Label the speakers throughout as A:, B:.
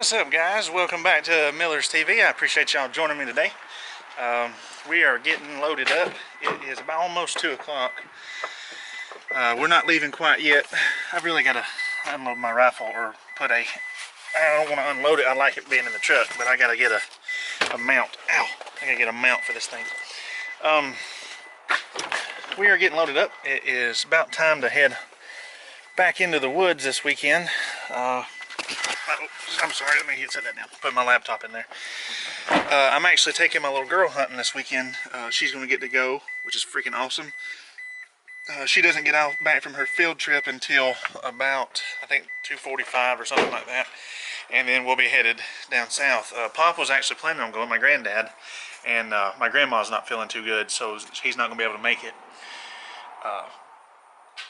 A: What's up, guys? Welcome back to Miller's TV. I appreciate y'all joining me today. We are getting loaded up. It is about almost 2 o'clock. We're not leaving quite yet. I've really got to unload my rifle or put a... I don't want to unload it. I like it being in the truck, but I got to get a mount. Ow! I got to get a mount for this thing. We are getting loaded up. It is about time to head back into the woods this weekend. I'm sorry, let me set that down. Put my laptop in there. I'm actually taking my little girl hunting this weekend. She's going to get to go, which is freaking awesome. She doesn't get back from her field trip until about, I think, 2:45 or something like that. And then we'll be headed down south. Pop was actually planning on going, my granddad. And my grandma's not feeling too good, so he's not going to be able to make it.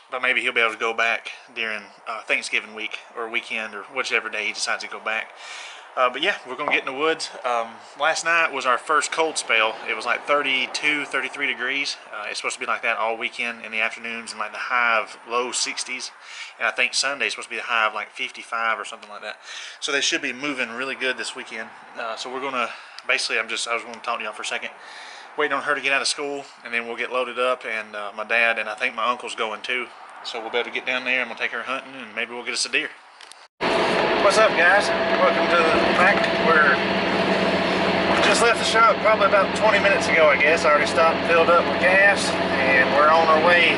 A: But maybe he'll be able to go back during Thanksgiving week or weekend or whichever day he decides to go back. But yeah, we're going to get in the woods. Last night was our first cold spell. It was like 32, 33 degrees. It's supposed to be like that all weekend in the afternoons and like the high of low 60s. And I think Sunday is supposed to be the high of like 55 or something like that. So they should be moving really good this weekend. So we're going to, basically I was going to talk to y'all for a second. Waiting on her to get out of school, and then we'll get loaded up, and my dad and I think my uncle's going too. So we'll be able to get down there and we'll take her hunting, and maybe we'll get us a deer. What's up, guys? Welcome to the back. We're just left the shop probably about 20 minutes ago, I guess. I already stopped and filled up with gas, and we're on our way.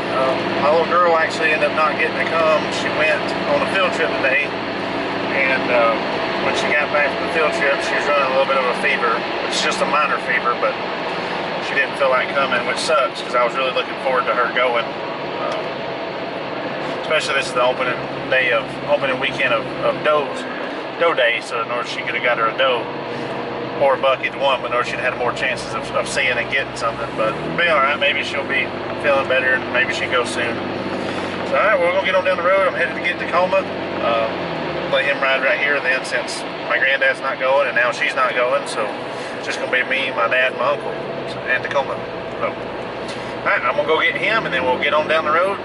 A: My little girl actually ended up not getting to come. She went on a field trip today, and when she got back from the field trip, she was running a little bit of a fever. It's just a minor fever, but she didn't feel like coming, which sucks because I was really looking forward to her going. Especially this is the opening weekend of doe day, so in order she could have got her a doe or a buck, either one, but in order she'd had more chances of seeing and getting something. But it'll be all right. Maybe she'll be feeling better, and maybe she can go soon. So all right, we're gonna get on down the road. I'm headed to get Tacoma. Let him ride right here then, since my granddad's not going and now she's not going, so it's just gonna be me, my dad, and my uncle, and Tacoma. So, all right, I'm gonna go get him, and then we'll get on down the road,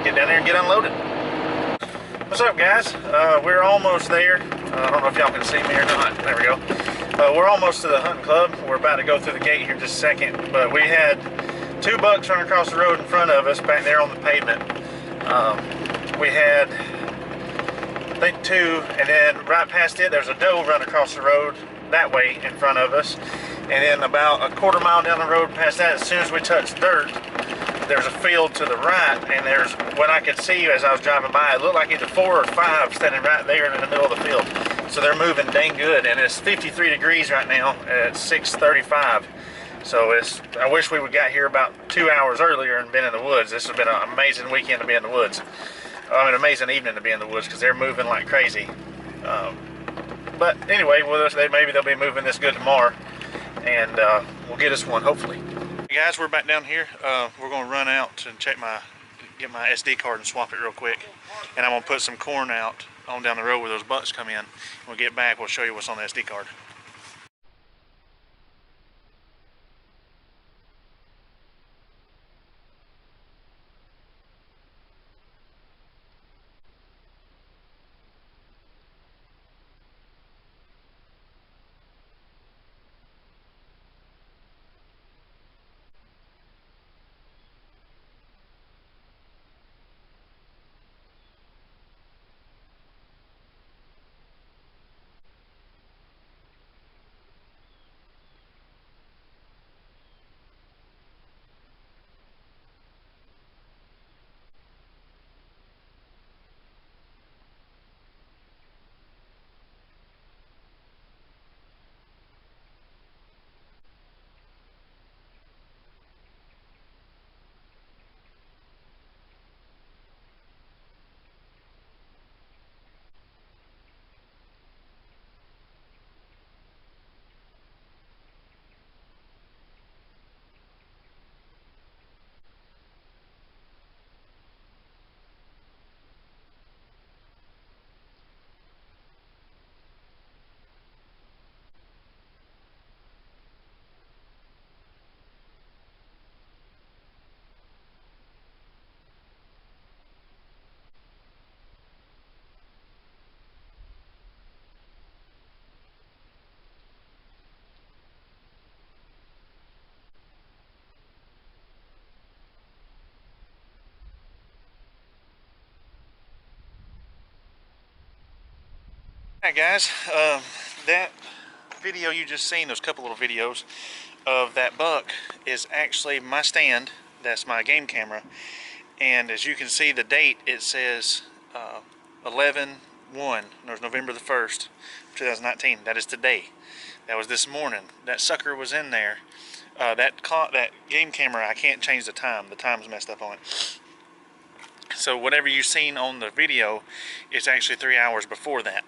A: get down there and get unloaded. What's up, guys? We're almost there. I don't know if y'all can see me or not. There we go. We're almost to the hunting club. We're about to go through the gate here in just a second, but we had 2 bucks running across the road in front of us back there on the pavement. We had, I think, 2, and then right past it there's a doe run across the road that way in front of us, and then about a 1/4 mile down the road past that, as soon as we touched dirt, there's a field to the right, and there's what I could see as I was driving by. It looked like either 4 or 5 standing right there in the middle of the field. So they're moving dang good, and it's 53 degrees right now at 6:35. So I wish we would got here about 2 hours earlier and been in the woods. This has been an amazing weekend to be in the woods. I mean, an amazing evening to be in the woods because they're moving like crazy. But anyway, maybe they'll be moving this good tomorrow, and we'll get us one hopefully. Hey guys, we're back down here. We're going to run out and get my SD card and swap it real quick, and I'm going to put some corn out on down the road where those bucks come in. When we get back, we'll show you what's on the SD card. Alright guys, that video you just seen, those couple little videos of that buck, is actually my stand. That's my game camera, and as you can see the date, it says 11/1. There's November the 1st 2019. That is today. That was this morning. That sucker was in there. That game camera, I can't change the time. The time's messed up on it. So whatever you've seen on the video is actually 3 hours before that.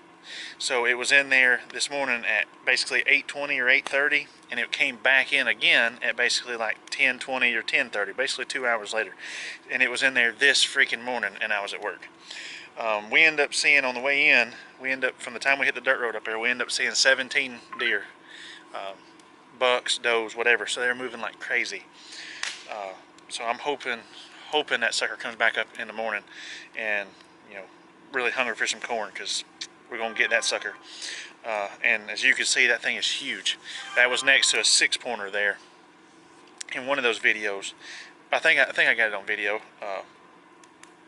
A: So it was in there this morning at basically 8:20 or 8:30, and it came back in again at basically like 10:20 or 10:30, basically 2 hours later. And it was in there this freaking morning, and I was at work. We end up seeing on the way in, from the time we hit the dirt road up there, we end up seeing 17 deer, bucks, does, whatever. So they're moving like crazy. So I'm hoping that sucker comes back up in the morning, and really hungry for some corn, because we're gonna get that sucker. And as you can see, that thing is huge. That was next to a 6-pointer there in one of those videos. I think I got it on video.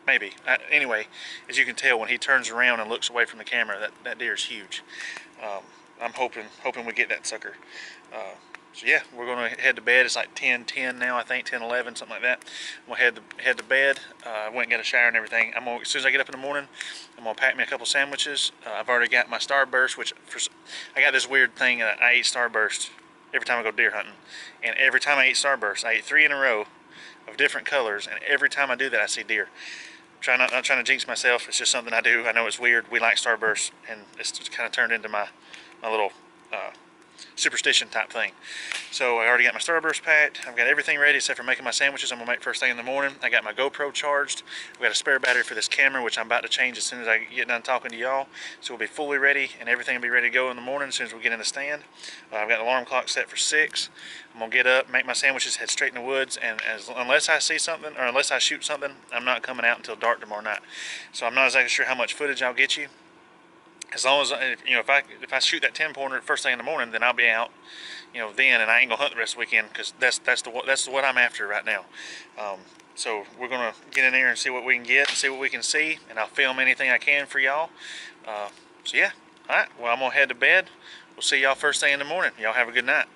A: Maybe. Anyway, as you can tell, when he turns around and looks away from the camera, that deer is huge. I'm hoping we get that sucker. So yeah, we're gonna head to bed. It's like 10:10 now, I think, 10:11, something like that. I'm gonna head to bed. I went and got a shower and everything. As soon as I get up in the morning, I'm gonna pack me a couple sandwiches. I've already got my Starburst, which I got this weird thing. I eat Starburst every time I go deer hunting, and every time I eat Starburst, I eat 3 in a row of different colors, and every time I do that, I see deer. Not trying to jinx myself. It's just something I do. I know it's weird. We like Starburst, and it's just kind of turned into my little superstition type thing. So I already got my Starburst packed. I've got everything ready except for making my sandwiches. I'm gonna make first thing in the morning. I got my GoPro charged. I've got a spare battery for this camera, which I'm about to change as soon as I get done talking to y'all. So we'll be fully ready, and everything will be ready to go in the morning as soon as we get in the stand. I've got the alarm clock set for 6. I'm gonna get up, make my sandwiches, head straight in the woods, and unless I see something, or unless I shoot something, I'm not coming out until dark tomorrow night. So I'm not exactly sure how much footage I'll get you. As long as if I shoot that 10-pointer first thing in the morning, then I'll be out, then, and I ain't gonna hunt the rest of the weekend, because that's what I'm after right now. So we're gonna get in there and see what we can get, and see what we can see, and I'll film anything I can for y'all. So yeah, all right. Well, I'm gonna head to bed. We'll see y'all first thing in the morning. Y'all have a good night.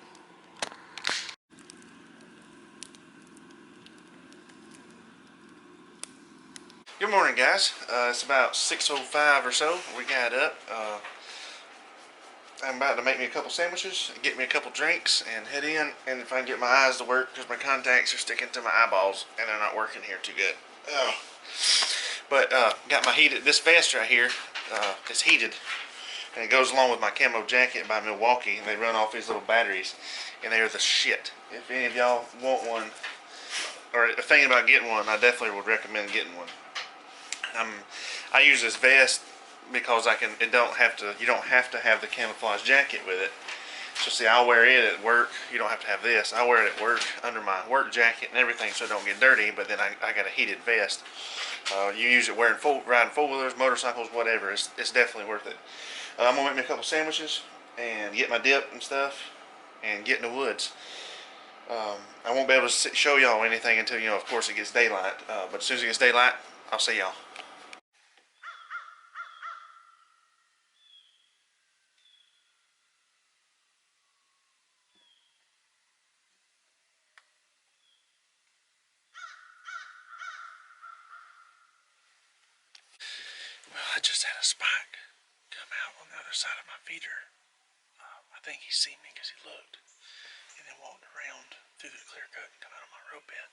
A: Good morning, guys. It's about 6:05 or so. We got up. I'm about to make me a couple sandwiches, get me a couple drinks, and head in. And if I can get my eyes to work, because my contacts are sticking to my eyeballs and they're not working here too good. But got my this vest right here. It's heated, and it goes along with my camo jacket by Milwaukee. And they run off these little batteries, and they are the shit. If any of y'all want one, or are thinking about getting one, I definitely would recommend getting one. I use this vest because you don't have to have the camouflage jacket with it. So see, I'll wear it at work. You don't have to have this. I wear it at work under my work jacket and everything, so it don't get dirty. But then I got a heated vest. You use it riding 4-wheelers, motorcycles, whatever. It's definitely worth it. I'm gonna make me a couple sandwiches and get my dip and stuff, and get in the woods. I won't be able to show y'all anything until of course, it gets daylight. But as soon as it gets daylight, I'll see y'all. Well, I just had a spike come out on the other side of my feeder. I think he seen me because he looked, and then walked around through the clear cut and come out on my road bed.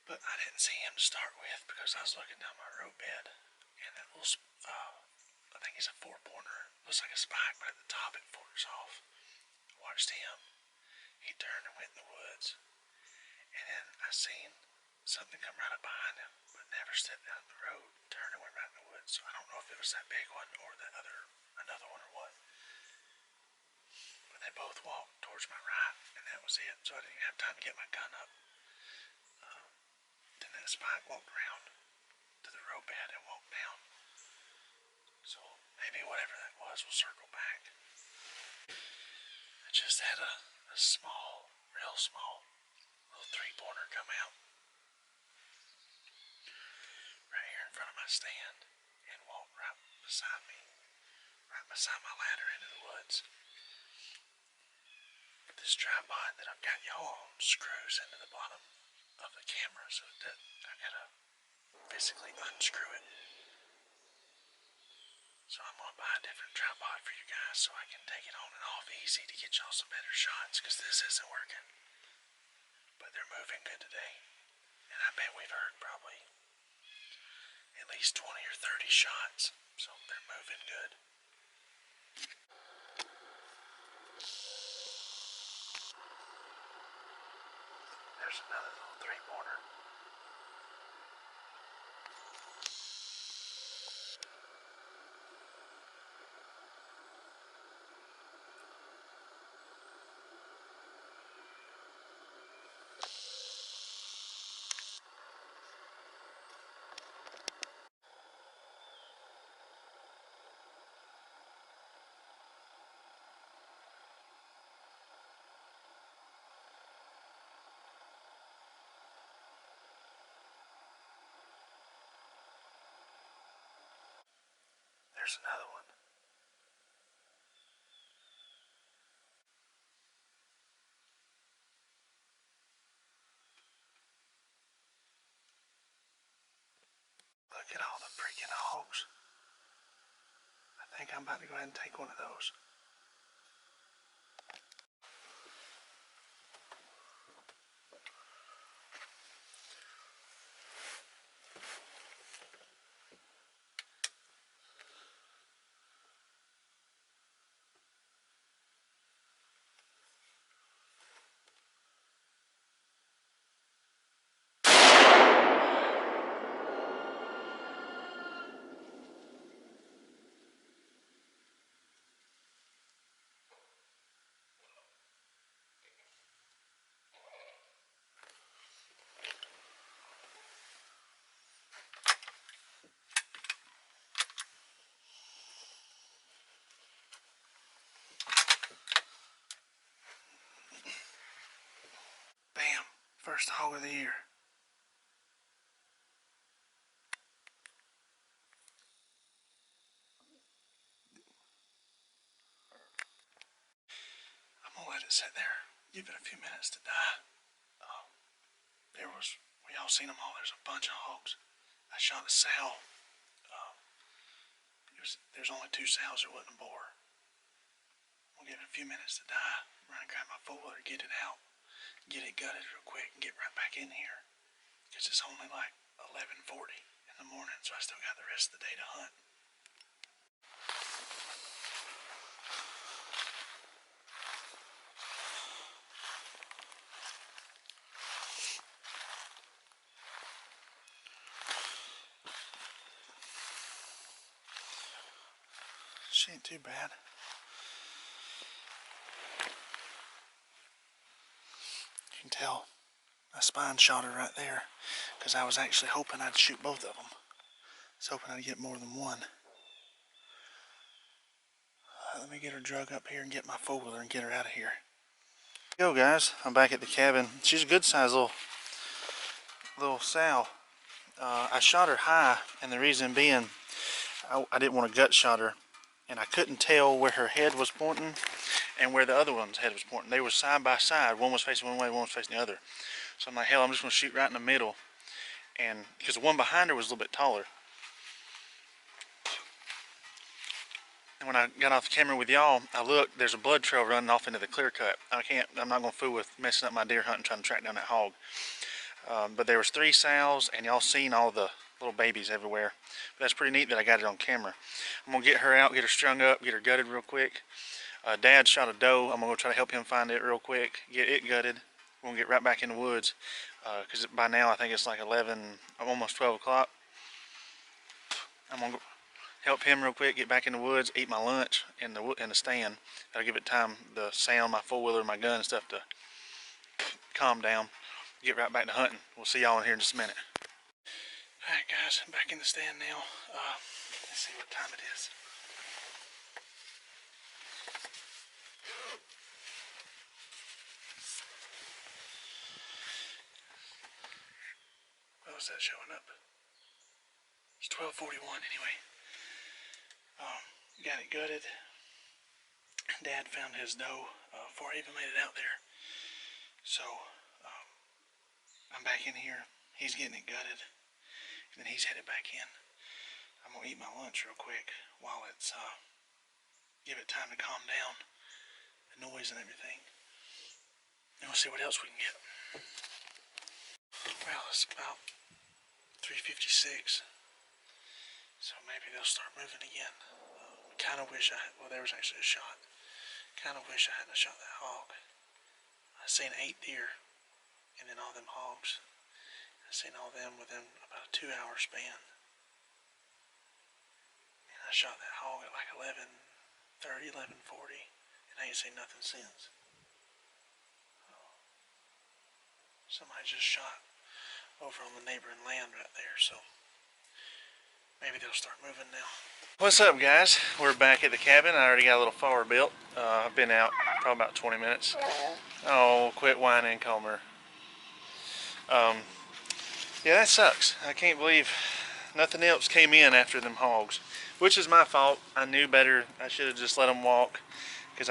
A: But I didn't see him to start with because I was looking down my road bed, and that little, I think he's a 4-pointer. Looks like a spike, but at the top it forks off. Watched him. He turned and went in the woods, and then I seen something come right up behind him, but never stepped down the road. Turned and went right in the woods. So I don't know if it was that big one or another one or what. But they both walked towards my right, and that was it. So I didn't have time to get my gun up. Then that spike walked around to the road bed and walked down. So maybe whatever that was will circle back. I just had a small, real small, little 3-pointer come out right here in front of my stand and walk right beside me, right beside my ladder into the woods. This tripod that I've got y'all on screws into the bottom of the camera, so that I gotta physically unscrew it. So I'm gonna buy a different tripod for you guys so I can take it on and off easy to get y'all some better shots, because this isn't working. But they're moving good today, and I bet we've heard probably at least 20 or 30 shots, so they're moving good. There's another little three-pointer. There's another one. Look at all the freaking hogs. I think I'm about to go ahead and take one of those. Bam! First hog of the year. I'm gonna let it sit there. Give it a few minutes to die. We all seen them all. There's a bunch of hogs. I shot a sow. There's only 2 sows. There wasn't a boar. We'll give it a few minutes to die. Run and grab my four-wheeler, get it out, get it gutted real quick, and get right back in here. Because it's only like 11:40 in the morning, so I still got the rest of the day to hunt. She ain't too bad. You can tell I spine shot her right there, because I was actually hoping I'd shoot both of them. I was hoping I'd get more than one. Let me get her drug up here and get my four-wheeler and get her out of here. Yo guys, I'm back at the cabin. She's a good sized little sow. I shot her high, and the reason being I didn't want to gut shot her, and I couldn't tell where her head was pointing and where the other one's head was pointing. They were side by side. One was facing one way, one was facing the other. So I'm like, hell, I'm just going to shoot right in the middle, and because the one behind her was a little bit taller. And when I got off the camera with y'all, I looked, there's a blood trail running off into the clear cut. I'm not going to fool with messing up my deer hunt and trying to track down that hog. But there was 3 sows, and y'all seen all the little babies everywhere. But that's pretty neat that I got it on camera. I'm going to get her out, get her strung up, get her gutted real quick. Dad shot a doe. I'm going to try to help him find it real quick, get it gutted. We're going to get right back in the woods. Because by now I think it's like 11, almost 12 o'clock. I'm going to help him real quick, get back in the woods, eat my lunch in the stand. That'll give it time, the sound, my four-wheeler, my gun and stuff to calm down. Get right back to hunting. We'll see y'all in here in just a minute. Alright guys, I'm back in the stand now. Let's see what time it is. What was that showing up? It's 12:41 anyway.
B: Got it gutted. Dad found his doe before I even made it out there. So I'm back in here. He's getting it gutted, and then he's headed back in. I'm gonna eat my lunch real quick while it's give it time to calm down, the noise and everything, and we'll see what else we can get. Well, it's about 3:56, so maybe they'll start moving again. Kind of wish well, there was actually a shot. Kind of wish I hadn't shot that hog. I seen 8 deer, and then all them hogs. I seen all them within about a 2-hour span. And I shot that hog at like 11:30, 11:40, and I ain't seen nothing since. Somebody just shot over on the neighboring land right there, so maybe they'll start moving now. What's up, guys? We're back at the cabin. I already got a little fire built. I've been out probably about 20 minutes. Oh, quit whining, Comer. Yeah, that sucks. I can't believe nothing else came in after them hogs, which is my fault. I knew better. I should have just let them walk, because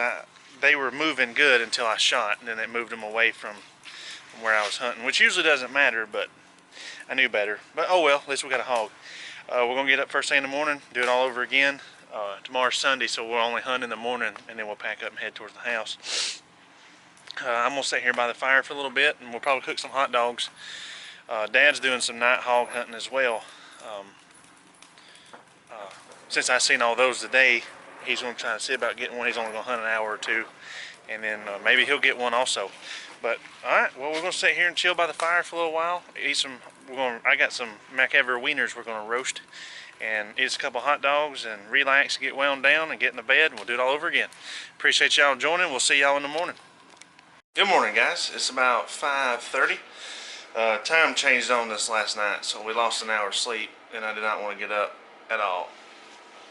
B: they were moving good until I shot, and then it moved them away from where I was hunting, which usually doesn't matter, but I knew better. But oh well, at least we got a hog. We're gonna get up first thing in the morning, do it all over again. Tomorrow's Sunday, so we'll only hunt in the morning, and then we'll pack up and head towards the house. I'm gonna sit here by the fire for a little bit, and we'll probably cook some hot dogs. Dad's doing some night hog hunting as well. Since I seen all those today, he's gonna try to see about getting one. He's only gonna hunt an hour or two, and then maybe he'll get one also. But all right, well, we're gonna sit here and chill by the fire for a little while. Eat some. I got some McEver wieners we're gonna roast, and eat a couple hot dogs and relax, get wound down, and get in the bed. And we'll do it all over again. Appreciate y'all joining. We'll see y'all in the morning. Good morning, guys. It's about 5:30. Time changed on us last night, so we lost an hour's sleep, and I did not want to get up at all.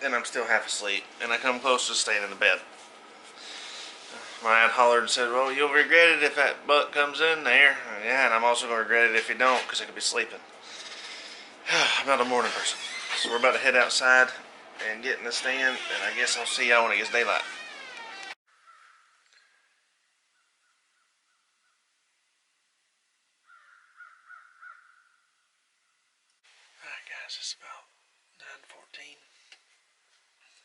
B: And I'm still half asleep, and I come close to staying in the bed. My dad hollered and said, well, you'll regret it if that buck comes in there. Yeah, and I'm also going to regret it if you don't, because I could be sleeping. I'm not a morning person. So we're about to head outside and get in the stand, and I guess I'll see y'all when it gets daylight. Alright guys, it's about 9:14.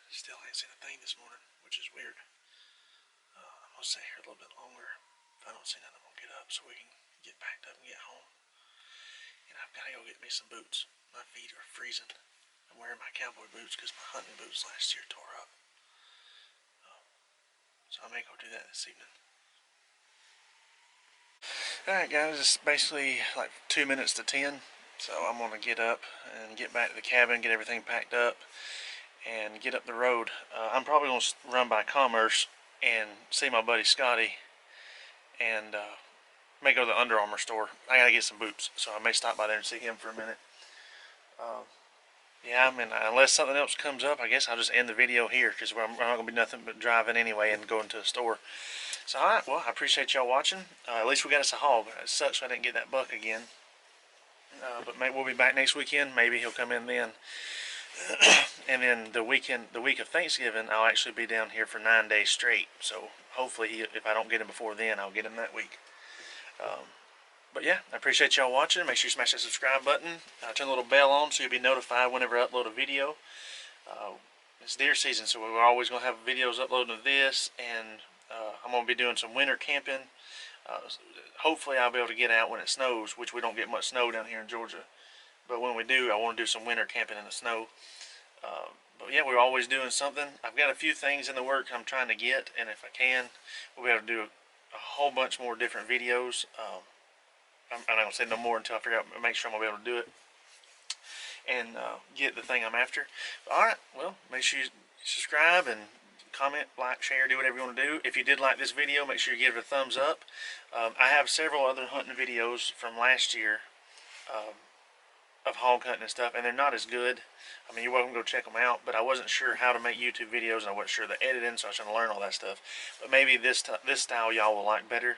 B: Still ain't seen a thing this morning, which is weird. I'm going to stay here a little bit longer. If I don't see nothing, I'm going to get up so we can get packed up and get home. And I've got to go get me some boots. My feet are freezing. I'm wearing my cowboy boots because my hunting boots last year tore up. So I may go do that this evening. Alright guys, it's basically like 2 minutes to 10. So I'm going to get up and get back to the cabin, get everything packed up, and get up the road. I'm probably going to run by Commerce and see my buddy Scotty, and may go to the Under Armour store. I gotta get some boots, so I may stop by there and see him for a minute. Yeah, I mean, unless something else comes up, I guess I'll just end the video here, because we're not going to be nothing but driving anyway and going to the store. So alright, well, I appreciate y'all watching. At least we got us a hog. It sucks I didn't get that buck again. But maybe we'll be back next weekend. Maybe he'll come in then. And then the week of Thanksgiving, I'll actually be down here for 9 days straight. So hopefully, if I don't get him before then, I'll get him that week. But yeah, I appreciate y'all watching. Make sure you smash that subscribe button. Turn the little bell on so you'll be notified whenever I upload a video. It's deer season, so we're always going to have videos uploading of this. And I'm going to be doing some winter camping. Hopefully I'll be able to get out when it snows, which we don't get much snow down here in Georgia. But when we do, I want to do some winter camping in the snow. But yeah, we're always doing something. I've got a few things in the work I'm trying to get, and if I can, we'll be able to do a whole bunch more different videos. I'm not going to say no more until I figure out, make sure I'm going to be able to do it and get the thing I'm after. Alright, well, make sure you subscribe and comment, like, share, do whatever you want to do. If you did like this video, make sure you give it a thumbs up. I have several other hunting videos from last year of hog hunting and stuff, and they're not as good. I mean, you're welcome to go check them out, but I wasn't sure how to make YouTube videos, and I wasn't sure the editing, so I was trying to learn all that stuff. But maybe this style y'all will like better.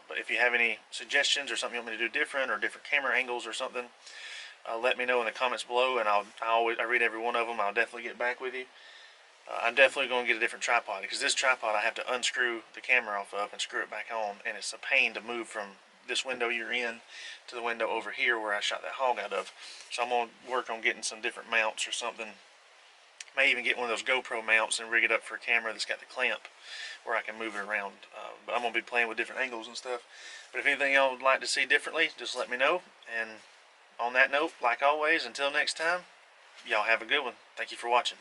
B: But if you have any suggestions or something you want me to do different, or different camera angles or something, let me know in the comments below, and I read every one of them. I'll definitely get back with you. I'm definitely going to get a different tripod, because this tripod I have to unscrew the camera off of and screw it back on, and it's a pain to move from this window you're in to the window over here where I shot that hog out of. So I'm going to work on getting some different mounts or something. May even get one of those GoPro mounts and rig it up for a camera that's got the clamp where I can move it around. But I'm going to be playing with different angles and stuff. But if anything y'all would like to see differently, just let me know. And on that note, like always, until next time, y'all have a good one. Thank you for watching.